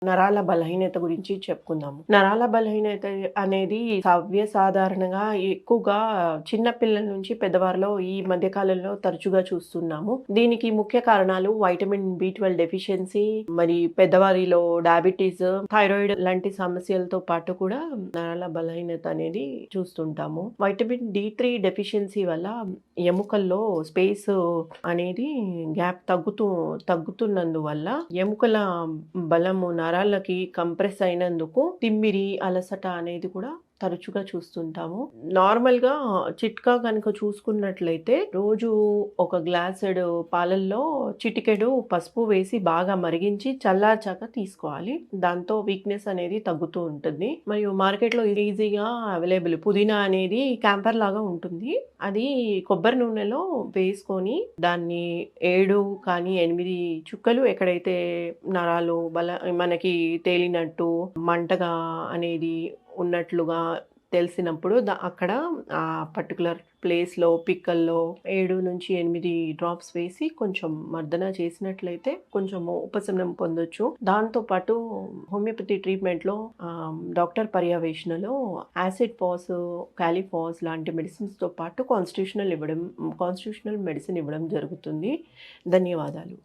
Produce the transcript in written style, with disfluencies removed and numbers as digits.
నరాల బలహీనత గురించి చెప్పుకుందాము. నరాల బలహీనత అనేది సాధారణంగా ఎక్కువగా చిన్న పిల్లల నుంచి పెద్దవారిలో ఈ మధ్య కాలంలో తరచుగా చూస్తున్నాము. దీనికి ముఖ్య కారణాలు వైటమిన్ బి12 డెఫిషియన్సీ, మరి పెద్దవారిలో డయాబెటీస్, థైరాయిడ్ లాంటి సమస్యలతో పాటు కూడా నరాల బలహీనత అనేది చూస్తుంటాము. వైటమిన్ డి3 డెఫిషియన్సీ వల్ల ఎముకల్లో స్పేస్ అనేది గ్యాప్ తగ్గుతున్నందువల్ల ఎముకల బలము నరాలకి కంప్రెస్ అయినందుకు తిమ్మిరి, అలసట అనేది కూడా తరచుగా చూస్తుంటాము. నార్మల్‌గా చిట్కా కనుక చూసుకున్నట్లయితే రోజు ఒక గ్లాసెడు పాలల్లో చిటికెడు పసుపు వేసి బాగా మరిగించి చల్లార్చాక తీసుకోవాలి. దాంతో వీక్‌నెస్ అనేది తగ్గుతూ ఉంటుంది. మరియు మార్కెట్‌లో ఈజీగా అవైలబుల్ పుదీనా అనేది క్యాంఫర్ లాగా ఉంటుంది. అది కొబ్బరి నూనెలో వేసుకొని దాన్ని 7 కానీ 8 చుక్కలు ఎక్కడైతే నరాలు మనకి తేలినట్టు, మంటగా అనేది ఉన్నట్లుగా తెలిసినప్పుడు అక్కడ ఆ పర్టిక్యులర్ ప్లేస్‌లో పిక్కల్లో 7-8 డ్రాప్స్ వేసి కొంచెం మర్దన చేసినట్లయితే కొంచెము ఉపశమనం పొందొచ్చు. దాంతో పాటు హోమియోపతి ట్రీట్మెంట్‌లో డాక్టర్ పర్యవేక్షణలో యాసిడ్ ఫాస్, కాలిఫాస్ లాంటి మెడిసిన్స్‌తో పాటు కాన్స్టిట్యూషనల్ మెడిసిన్ ఇవ్వడం జరుగుతుంది. ధన్యవాదాలు.